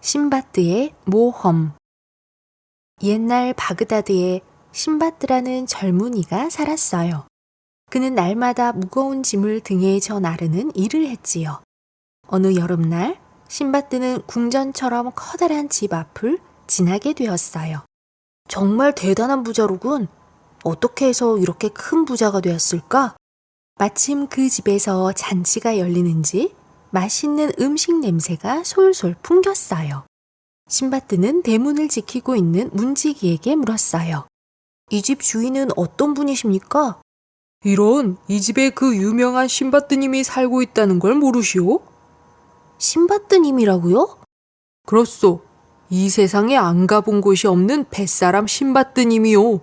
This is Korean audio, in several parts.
신바드의 모험. 옛날 바그다드에 신바드라는 젊은이가 살았어요. 그는 날마다 무거운 짐을 등에 져 나르는 일을 했지요. 어느 여름날 신바드는 궁전처럼 커다란 집 앞을 지나게 되었어요. 정말 대단한 부자로군. 어떻게 해서 이렇게 큰 부자가 되었을까? 마침 그 집에서 잔치가 열리는지 맛있는 음식 냄새가 솔솔 풍겼어요. 신바드는 대문을 지키고 있는 문지기에게 물었어요. 이 집 주인은 어떤 분이십니까? 이런, 이 집에 그 유명한 신바드님이 살고 있다는 걸 모르시오? 신바드님이라고요? 그렇소. 이 세상에 안 가본 곳이 없는 뱃사람 신바드님이요.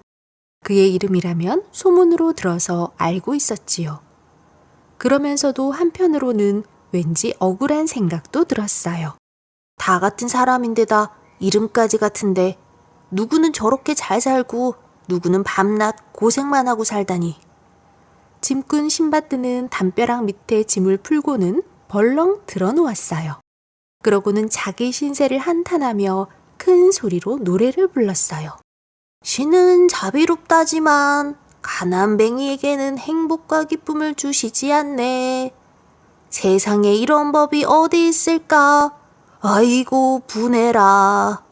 그의 이름이라면 소문으로 들어서 알고 있었지요. 그러면서도 한편으로는 왠지 억울한 생각도 들었어요. 다 같은 사람인데다 이름까지 같은데 누구는 저렇게 잘 살고 누구는 밤낮 고생만 하고 살다니. 짐꾼 신바드는 담벼락 밑에 짐을 풀고는 벌렁 들어놓았어요. 그러고는 자기 신세를 한탄하며 큰 소리로 노래를 불렀어요. 신은 자비롭다지만 가난뱅이에게는 행복과 기쁨을 주시지 않네. 세상에 이런 법이 어디 있을까? 아이고 분해라.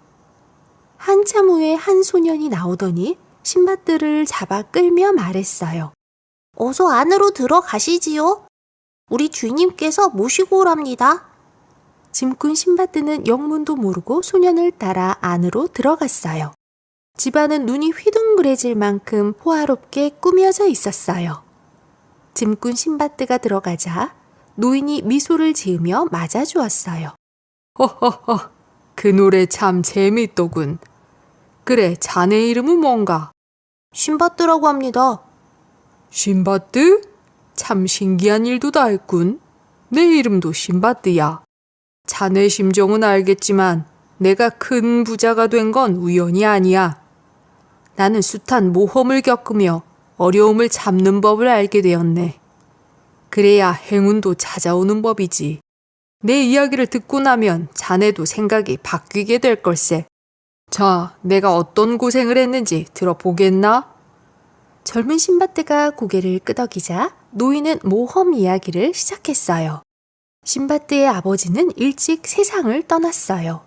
한참 후에 한 소년이 나오더니 신바드를 잡아 끌며 말했어요. 어서 안으로 들어가시지요. 우리 주인님께서 모시고 오랍니다. 짐꾼 신바드는 영문도 모르고 소년을 따라 안으로 들어갔어요. 집안은 눈이 휘둥그레질 만큼 호화롭게 꾸며져 있었어요. 짐꾼 신바드가 들어가자 노인이 미소를 지으며 맞아주었어요. 허허허, 그 노래 참 재미있더군. 그래, 자네 이름은 뭔가? 신바드라고 합니다. 신바드? 참 신기한 일도 다 했군. 내 이름도 신바드야. 자네 심정은 알겠지만 내가 큰 부자가 된 건 우연이 아니야. 나는 숱한 모험을 겪으며 어려움을 잡는 법을 알게 되었네. 그래야 행운도 찾아오는 법이지. 내 이야기를 듣고 나면 자네도 생각이 바뀌게 될 걸세. 자, 내가 어떤 고생을 했는지 들어보겠나? 젊은 신바드가 고개를 끄덕이자 노인은 모험 이야기를 시작했어요. 신바드의 아버지는 일찍 세상을 떠났어요.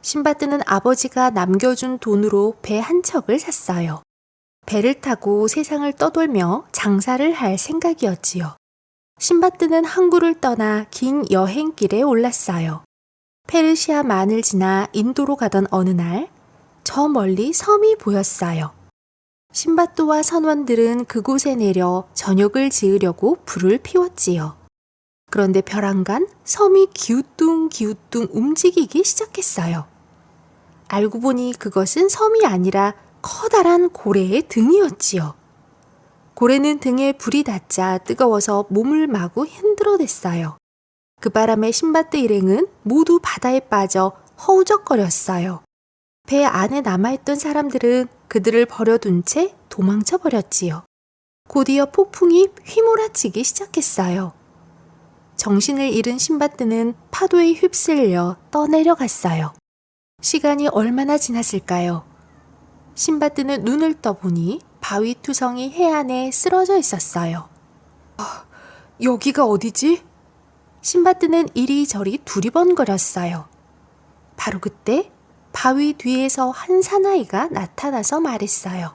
신바드는 아버지가 남겨준 돈으로 배 한 척을 샀어요. 배를 타고 세상을 떠돌며 장사를 할 생각이었지요. 신바드는 항구를 떠나 긴 여행길에 올랐어요. 페르시아만을 지나 인도로 가던 어느 날, 저 멀리 섬이 보였어요. 신바드와 선원들은 그곳에 내려 저녁을 지으려고 불을 피웠지요. 그런데 벼랑간 섬이 기우뚱기우뚱 움직이기 시작했어요. 알고 보니 그것은 섬이 아니라 커다란 고래의 등이었지요. 고래는 등에 불이 닿자 뜨거워서 몸을 마구 흔들어댔어요. 그 바람에 신바드 일행은 모두 바다에 빠져 허우적거렸어요. 배 안에 남아있던 사람들은 그들을 버려둔 채 도망쳐 버렸지요. 곧이어 폭풍이 휘몰아치기 시작했어요. 정신을 잃은 신바드는 파도에 휩쓸려 떠내려갔어요. 시간이 얼마나 지났을까요? 신바드는 눈을 떠보니 바위투성이 해안에 쓰러져 있었어요. 여기가 어디지? 신바드는 이리저리 두리번거렸어요. 바로 그때 바위 뒤에서 한 사나이가 나타나서 말했어요.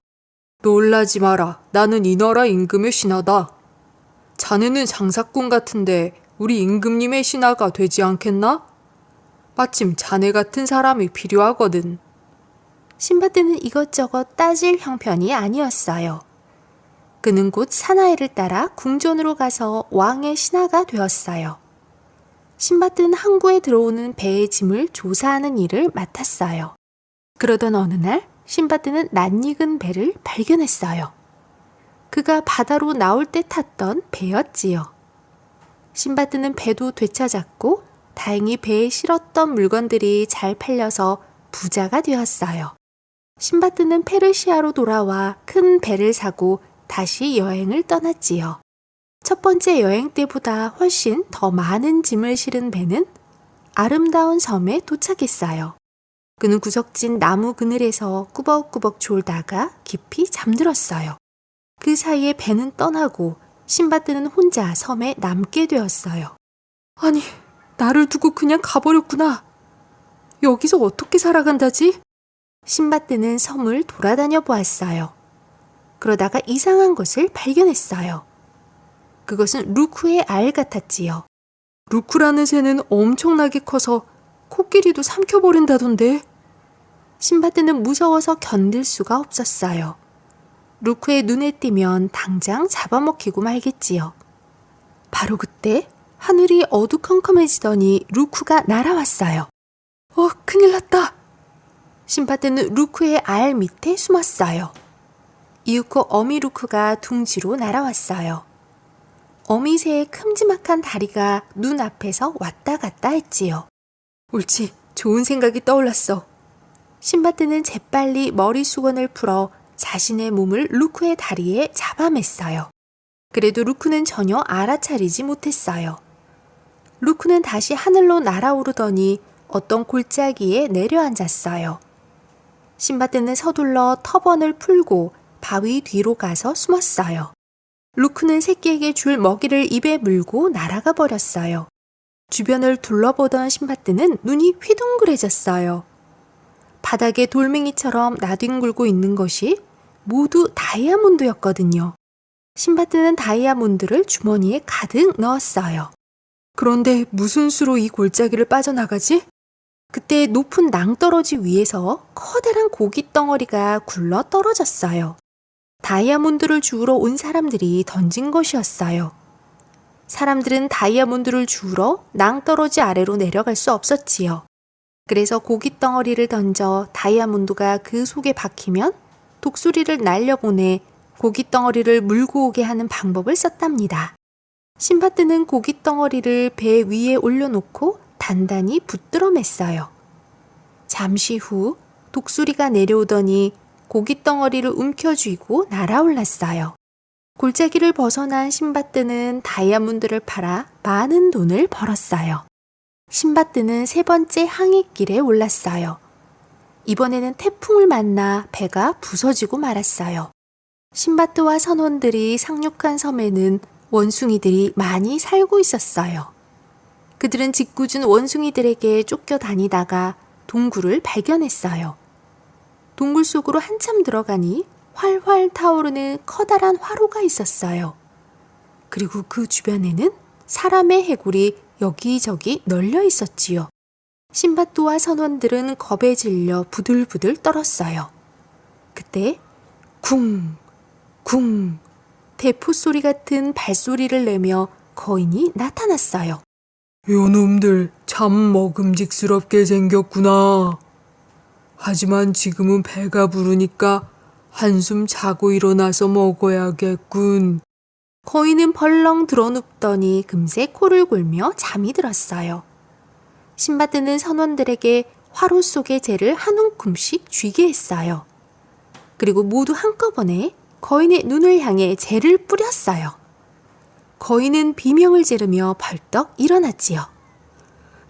놀라지 마라. 나는 이 나라 임금의 신하다. 자네는 장사꾼 같은데 우리 임금님의 신하가 되지 않겠나? 마침 자네 같은 사람이 필요하거든. 신바드는 이것저것 따질 형편이 아니었어요. 그는 곧 사나이를 따라 궁전으로 가서 왕의 신하가 되었어요. 신바드는 항구에 들어오는 배의 짐을 조사하는 일을 맡았어요. 그러던 어느 날 신바드는 낯익은 배를 발견했어요. 그가 바다로 나올 때 탔던 배였지요. 신바드는 배도 되찾았고 다행히 배에 실었던 물건들이 잘 팔려서 부자가 되었어요. 신바드는 페르시아로 돌아와 큰 배를 사고 다시 여행을 떠났지요. 첫 번째 여행 때보다 훨씬 더 많은 짐을 실은 배는 아름다운 섬에 도착했어요. 그는 구석진 나무 그늘에서 꾸벅꾸벅 졸다가 깊이 잠들었어요. 그 사이에 배는 떠나고 신바드는 혼자 섬에 남게 되었어요. 아니, 나를 두고 그냥 가버렸구나. 여기서 어떻게 살아간다지? 신바드는 섬을 돌아다녀 보았어요. 그러다가 이상한 것을 발견했어요. 그것은 루크의 알 같았지요. 루크라는 새는 엄청나게 커서 코끼리도 삼켜버린다던데. 신바드는 무서워서 견딜 수가 없었어요. 루크의 눈에 띄면 당장 잡아먹히고 말겠지요. 바로 그때 하늘이 어두컴컴해지더니 루크가 날아왔어요. 큰일 났다. 신바드는 루크의 알 밑에 숨었어요. 이윽고 어미 루크가 둥지로 날아왔어요. 어미새의 큼지막한 다리가 눈앞에서 왔다 갔다 했지요. 옳지, 좋은 생각이 떠올랐어. 신바드는 재빨리 머리 수건을 풀어 자신의 몸을 루크의 다리에 잡아맸어요. 그래도 루크는 전혀 알아차리지 못했어요. 루크는 다시 하늘로 날아오르더니 어떤 골짜기에 내려앉았어요. 신바드는 서둘러 터번을 풀고 바위 뒤로 가서 숨었어요. 루크는 새끼에게 줄 먹이를 입에 물고 날아가 버렸어요. 주변을 둘러보던 신바드는 눈이 휘둥그레졌어요. 바닥에 돌멩이처럼 나뒹굴고 있는 것이 모두 다이아몬드였거든요. 신바드는 다이아몬드를 주머니에 가득 넣었어요. 그런데 무슨 수로 이 골짜기를 빠져나가지? 그때 높은 낭떠러지 위에서 커다란 고기 덩어리가 굴러 떨어졌어요. 다이아몬드를 주우러 온 사람들이 던진 것이었어요. 사람들은 다이아몬드를 주우러 낭떠러지 아래로 내려갈 수 없었지요. 그래서 고기 덩어리를 던져 다이아몬드가 그 속에 박히면 독수리를 날려보내 고기 덩어리를 물고 오게 하는 방법을 썼답니다. 신바드는 고기 덩어리를 배 위에 올려놓고 단단히 붙들어 맸어요. 잠시 후 독수리가 내려오더니 고기 덩어리를 움켜쥐고 날아올랐어요. 골짜기를 벗어난 신바드는 다이아몬드를 팔아 많은 돈을 벌었어요. 신바드는 세 번째 항해길에 올랐어요. 이번에는 태풍을 만나 배가 부서지고 말았어요. 신바드와 선원들이 상륙한 섬에는 원숭이들이 많이 살고 있었어요. 그들은 짓궂은 원숭이들에게 쫓겨다니다가 동굴을 발견했어요. 동굴 속으로 한참 들어가니 활활 타오르는 커다란 화로가 있었어요. 그리고 그 주변에는 사람의 해골이 여기저기 널려 있었지요. 신바드와 선원들은 겁에 질려 부들부들 떨었어요. 그때 쿵, 쿵 대포 소리 같은 발소리를 내며 거인이 나타났어요. 요놈들 참 먹음직스럽게 생겼구나. 하지만 지금은 배가 부르니까 한숨 자고 일어나서 먹어야겠군. 거인은 벌렁 드러눕더니 금세 코를 골며 잠이 들었어요. 신바드는 선원들에게 화로 속의 재를 한 움큼씩 쥐게 했어요. 그리고 모두 한꺼번에 거인의 눈을 향해 재를 뿌렸어요. 거인은 비명을 지르며 벌떡 일어났지요.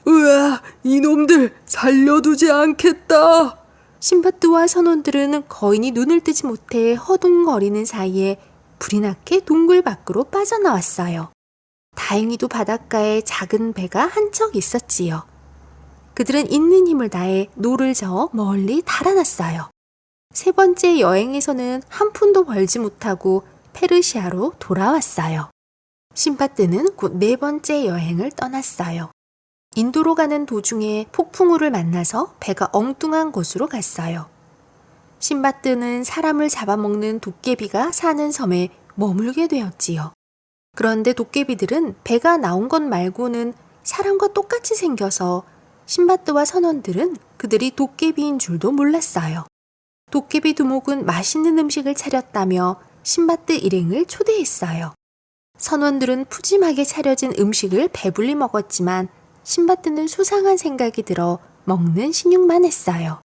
으아, 이놈들 살려두지 않겠다. 신바드와 선원들은 거인이 눈을 뜨지 못해 허둥거리는 사이에 불이 나게 동굴 밖으로 빠져나왔어요. 다행히도 바닷가에 작은 배가 한 척 있었지요. 그들은 있는 힘을 다해 노를 저어 멀리 달아났어요. 세 번째 여행에서는 한 푼도 벌지 못하고 페르시아로 돌아왔어요. 신바드는 곧 네 번째 여행을 떠났어요. 인도로 가는 도중에 폭풍우를 만나서 배가 엉뚱한 곳으로 갔어요. 신바드는 사람을 잡아먹는 도깨비가 사는 섬에 머물게 되었지요. 그런데 도깨비들은 배가 나온 것 말고는 사람과 똑같이 생겨서 신바드와 선원들은 그들이 도깨비인 줄도 몰랐어요. 도깨비 두목은 맛있는 음식을 차렸다며 신바드 일행을 초대했어요. 선원들은 푸짐하게 차려진 음식을 배불리 먹었지만 신바드는 수상한 생각이 들어 먹는 신용만 했어요.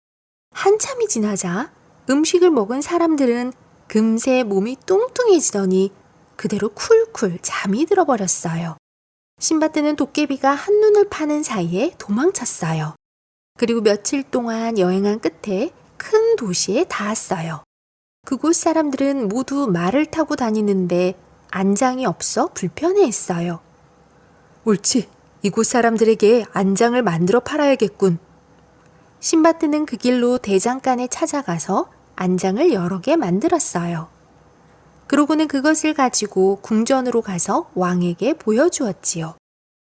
한참이 지나자 음식을 먹은 사람들은 금세 몸이 뚱뚱해지더니 그대로 쿨쿨 잠이 들어버렸어요. 신바드는 도깨비가 한눈을 파는 사이에 도망쳤어요. 그리고 며칠 동안 여행한 끝에 큰 도시에 닿았어요. 그곳 사람들은 모두 말을 타고 다니는데 안장이 없어 불편해했어요. 옳지. 이곳 사람들에게 안장을 만들어 팔아야겠군. 신바드는 그 길로 대장간에 찾아가서 안장을 여러 개 만들었어요. 그러고는 그것을 가지고 궁전으로 가서 왕에게 보여주었지요.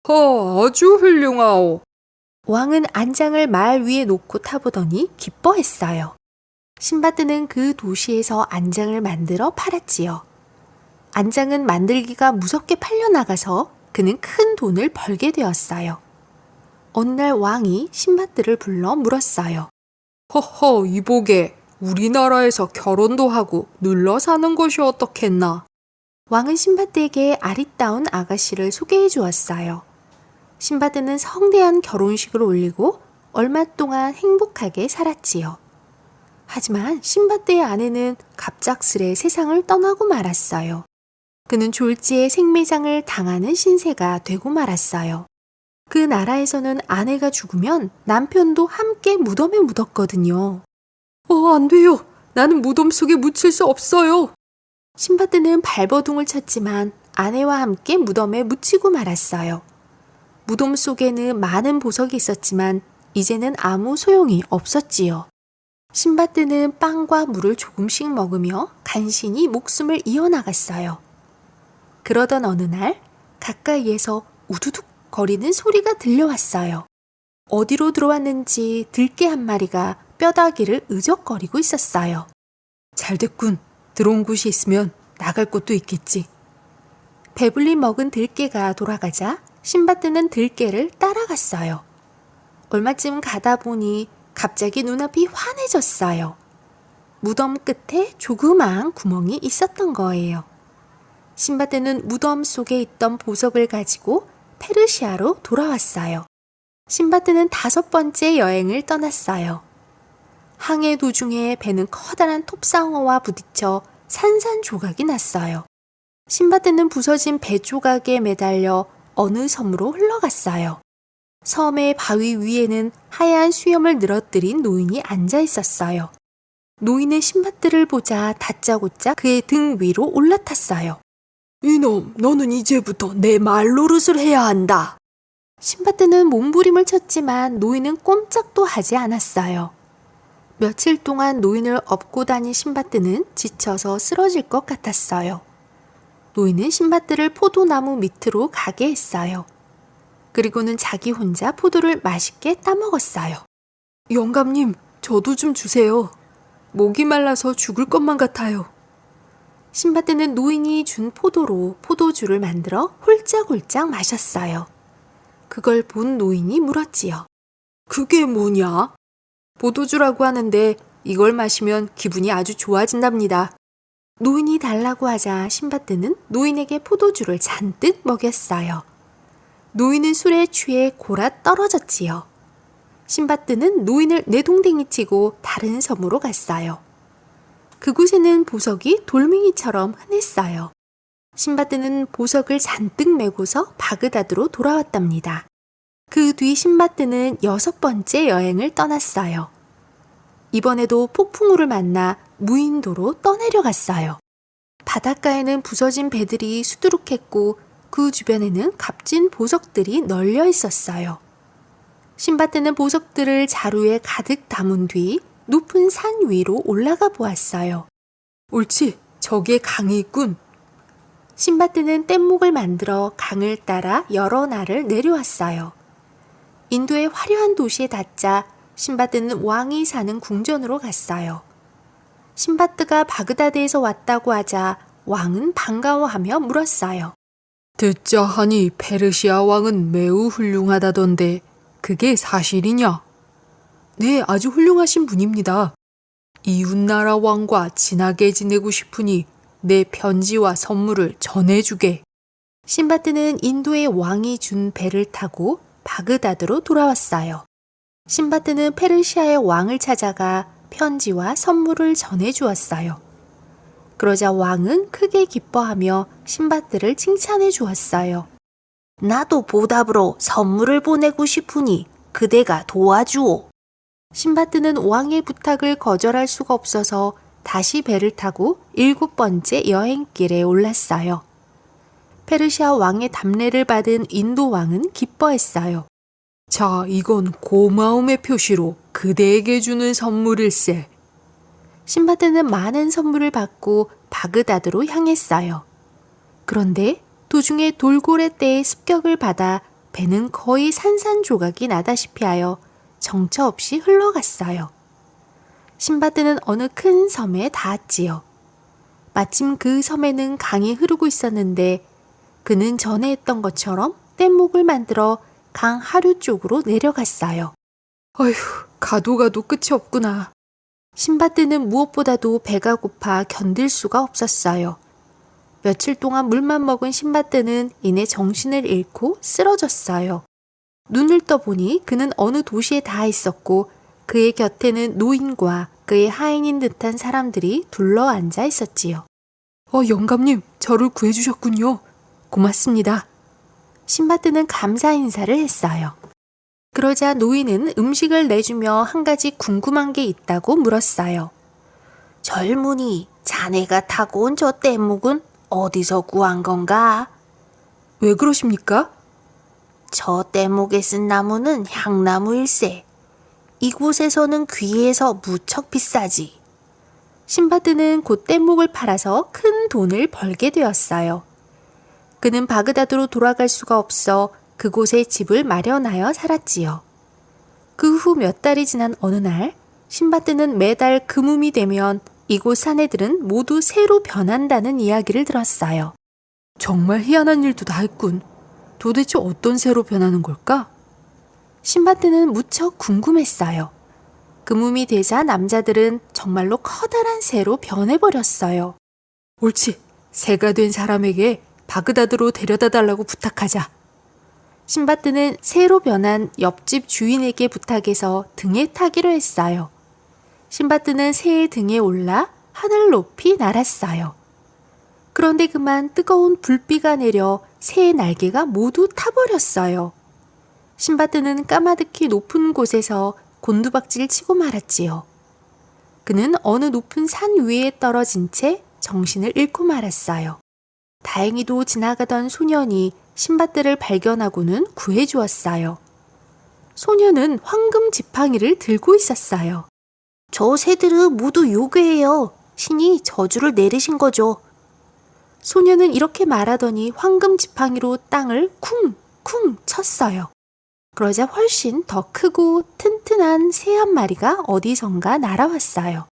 아주 훌륭하오. 왕은 안장을 말 위에 놓고 타보더니 기뻐했어요. 신바드는 그 도시에서 안장을 만들어 팔았지요. 안장은 만들기가 무섭게 팔려나가서 그는 큰 돈을 벌게 되었어요. 어느 날 왕이 신바드를 불러 물었어요. 허허, 이보게. 우리나라에서 결혼도 하고 눌러 사는 것이 어떻겠나? 왕은 신바드에게 아리따운 아가씨를 소개해 주었어요. 신바드는 성대한 결혼식을 올리고 얼마 동안 행복하게 살았지요. 하지만 신바드의 아내는 갑작스레 세상을 떠나고 말았어요. 그는 졸지에 생매장을 당하는 신세가 되고 말았어요. 그 나라에서는 아내가 죽으면 남편도 함께 무덤에 묻었거든요. 안 돼요. 나는 무덤 속에 묻힐 수 없어요. 신바드는 발버둥을 쳤지만 아내와 함께 무덤에 묻히고 말았어요. 무덤 속에는 많은 보석이 있었지만 이제는 아무 소용이 없었지요. 신바드는 빵과 물을 조금씩 먹으며 간신히 목숨을 이어나갔어요. 그러던 어느 날 가까이에서 우두둑 거리는 소리가 들려왔어요. 어디로 들어왔는지 들개 한 마리가 뼈다귀를 으적거리고 있었어요. 잘 됐군. 들어온 곳이 있으면 나갈 곳도 있겠지. 배불리 먹은 들개가 돌아가자 신바드는 들개를 따라갔어요. 얼마쯤 가다 보니 갑자기 눈앞이 환해졌어요. 무덤 끝에 조그마한 구멍이 있었던 거예요. 신바드는 무덤 속에 있던 보석을 가지고 페르시아로 돌아왔어요. 신바드는 5번째 여행을 떠났어요. 항해 도중에 배는 커다란 톱상어와 부딪혀 산산조각이 났어요. 신바드는 부서진 배 조각에 매달려 어느 섬으로 흘러갔어요. 섬의 바위 위에는 하얀 수염을 늘어뜨린 노인이 앉아 있었어요. 노인은 신바드를 보자 다짜고짜 그의 등 위로 올라탔어요. 이놈, 너는 이제부터 내 말노릇을 해야 한다. 신바드는 몸부림을 쳤지만 노인은 꼼짝도 하지 않았어요. 며칠 동안 노인을 업고 다닌 신바드는 지쳐서 쓰러질 것 같았어요. 노인은 신바드를 포도나무 밑으로 가게 했어요. 그리고는 자기 혼자 포도를 맛있게 따먹었어요. 영감님, 저도 좀 주세요. 목이 말라서 죽을 것만 같아요. 신바드는 노인이 준 포도로 포도주를 만들어 홀짝홀짝 마셨어요. 그걸 본 노인이 물었지요. 그게 뭐냐? 포도주라고 하는데 이걸 마시면 기분이 아주 좋아진답니다. 노인이 달라고 하자 신바드는 노인에게 포도주를 잔뜩 먹였어요. 노인은 술에 취해 골아 떨어졌지요. 신바드는 노인을 내동댕이치고 다른 섬으로 갔어요. 그곳에는 보석이 돌멩이처럼 흔했어요. 신바드는 보석을 잔뜩 메고서 바그다드로 돌아왔답니다. 그 뒤 신바드는 6번째 여행을 떠났어요. 이번에도 폭풍우를 만나 무인도로 떠내려갔어요. 바닷가에는 부서진 배들이 수두룩했고 그 주변에는 값진 보석들이 널려 있었어요. 신바드는 보석들을 자루에 가득 담은 뒤 높은 산 위로 올라가 보았어요. 옳지, 저기에 강이 있군. 신바드는 뗏목을 만들어 강을 따라 여러 날을 내려왔어요. 인도의 화려한 도시에 닿자 신바드는 왕이 사는 궁전으로 갔어요. 신바드가 바그다드에서 왔다고 하자 왕은 반가워하며 물었어요. 듣자 하니 페르시아 왕은 매우 훌륭하다던데 그게 사실이냐? 네, 아주 훌륭하신 분입니다. 이웃나라 왕과 친하게 지내고 싶으니 내 편지와 선물을 전해주게. 신바드는 인도의 왕이 준 배를 타고 바그다드로 돌아왔어요. 신바드는 페르시아의 왕을 찾아가 편지와 선물을 전해주었어요. 그러자 왕은 크게 기뻐하며 신바드를 칭찬해 주었어요. 나도 보답으로 선물을 보내고 싶으니 그대가 도와주오. 신바드는 왕의 부탁을 거절할 수가 없어서 다시 배를 타고 7번째 여행길에 올랐어요. 페르시아 왕의 답례를 받은 인도 왕은 기뻐했어요. 자, 이건 고마움의 표시로 그대에게 주는 선물일세. 신바드는 많은 선물을 받고 바그다드로 향했어요. 그런데 도중에 돌고래 떼의 습격을 받아 배는 거의 산산조각이 나다시피 하여 정처 없이 흘러갔어요. 신바드는 어느 큰 섬에 닿았지요. 마침 그 섬에는 강이 흐르고 있었는데 그는 전에 했던 것처럼 뗏목을 만들어 강 하류 쪽으로 내려갔어요. 어휴, 가도 가도 끝이 없구나. 신바드는 무엇보다도 배가 고파 견딜 수가 없었어요. 며칠 동안 물만 먹은 신바드는 이내 정신을 잃고 쓰러졌어요. 눈을 떠보니 그는 어느 도시에 닿아 있었고 그의 곁에는 노인과 그의 하인인 듯한 사람들이 둘러앉아 있었지요. 영감님, 저를 구해주셨군요. 고맙습니다. 신바드는 감사 인사를 했어요. 그러자 노인은 음식을 내주며 한 가지 궁금한 게 있다고 물었어요. 젊은이, 자네가 타고 온 저 뗏목은 어디서 구한 건가? 왜 그러십니까? 저 뗏목에 쓴 나무는 향나무일세. 이곳에서는 귀해서 무척 비싸지. 신바드는 곧 뗏목을 팔아서 큰 돈을 벌게 되었어요. 그는 바그다드로 돌아갈 수가 없어 그곳에 집을 마련하여 살았지요. 그 후 몇 달이 지난 어느 날 신바드는 매달 금음이 되면 이곳 사내들은 모두 새로 변한다는 이야기를 들었어요. 정말 희한한 일도 다 했군. 도대체 어떤 새로 변하는 걸까? 신바드는 무척 궁금했어요. 금음이 되자 남자들은 정말로 커다란 새로 변해버렸어요. 옳지. 새가 된 사람에게 바그다드로 데려다 달라고 부탁하자. 신바드는 새로 변한 옆집 주인에게 부탁해서 등에 타기로 했어요. 신바드는 새의 등에 올라 하늘 높이 날았어요. 그런데 그만 뜨거운 불비가 내려 새의 날개가 모두 타버렸어요. 신바드는 까마득히 높은 곳에서 곤두박질 치고 말았지요. 그는 어느 높은 산 위에 떨어진 채 정신을 잃고 말았어요. 다행히도 지나가던 소년이 신바드를 발견하고는 구해주었어요. 소년은 황금 지팡이를 들고 있었어요. 저 새들은 모두 요괴예요. 신이 저주를 내리신 거죠. 소년은 이렇게 말하더니 황금 지팡이로 땅을 쿵쿵 쳤어요. 그러자 훨씬 더 크고 튼튼한 새 한 마리가 어디선가 날아왔어요.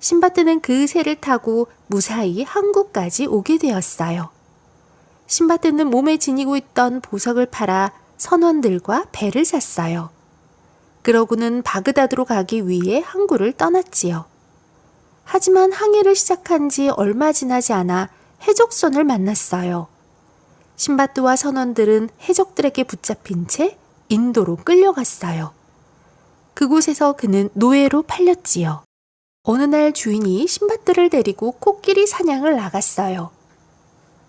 신바드는 그 새를 타고 무사히 항구까지 오게 되었어요. 신바드는 몸에 지니고 있던 보석을 팔아 선원들과 배를 샀어요. 그러고는 바그다드로 가기 위해 항구를 떠났지요. 하지만 항해를 시작한 지 얼마 지나지 않아 해적선을 만났어요. 신바드와 선원들은 해적들에게 붙잡힌 채 인도로 끌려갔어요. 그곳에서 그는 노예로 팔렸지요. 어느 날 주인이 신바드를 데리고 코끼리 사냥을 나갔어요.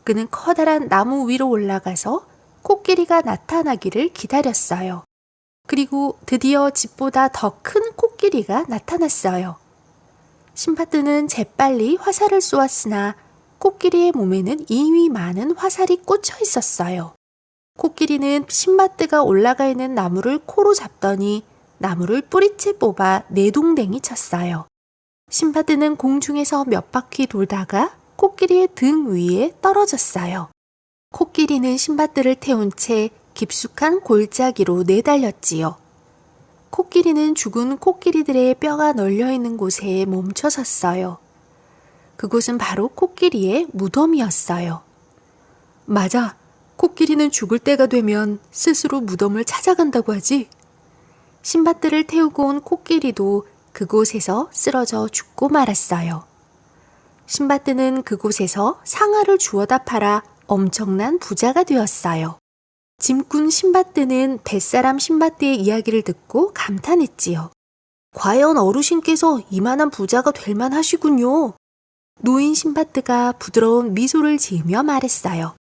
그는 커다란 나무 위로 올라가서 코끼리가 나타나기를 기다렸어요. 그리고 드디어 집보다 더 큰 코끼리가 나타났어요. 신바드는 재빨리 화살을 쏘았으나 코끼리의 몸에는 이미 많은 화살이 꽂혀 있었어요. 코끼리는 신바드가 올라가 있는 나무를 코로 잡더니 나무를 뿌리채 뽑아 내동댕이 쳤어요. 신바드는 공중에서 몇 바퀴 돌다가 코끼리의 등 위에 떨어졌어요. 코끼리는 신바드를 태운 채 깊숙한 골짜기로 내달렸지요. 코끼리는 죽은 코끼리들의 뼈가 널려있는 곳에 멈춰 섰어요. 그곳은 바로 코끼리의 무덤이었어요. 맞아. 코끼리는 죽을 때가 되면 스스로 무덤을 찾아간다고 하지. 신바드를 태우고 온 코끼리도 그곳에서 쓰러져 죽고 말았어요. 신바드는 그곳에서 상아를 주워다 팔아 엄청난 부자가 되었어요. 짐꾼 신바드는 뱃사람 신바드의 이야기를 듣고 감탄했지요. 과연 어르신께서 이만한 부자가 될 만하시군요. 노인 신바드가 부드러운 미소를 지으며 말했어요.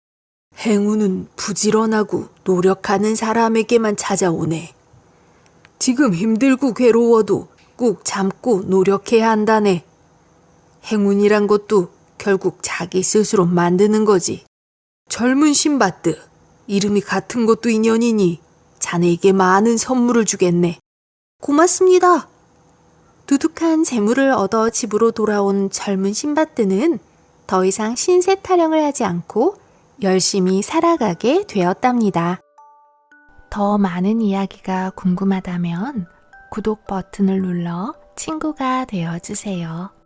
행운은 부지런하고 노력하는 사람에게만 찾아오네. 지금 힘들고 괴로워도 꾹 참고 노력해야 한다네. 행운이란 것도 결국 자기 스스로 만드는 거지. 젊은 신바드, 이름이 같은 것도 인연이니 자네에게 많은 선물을 주겠네. 고맙습니다. 두둑한 재물을 얻어 집으로 돌아온 젊은 신바드는 더 이상 신세 타령을 하지 않고 열심히 살아가게 되었답니다. 더 많은 이야기가 궁금하다면 구독 버튼을 눌러 친구가 되어주세요.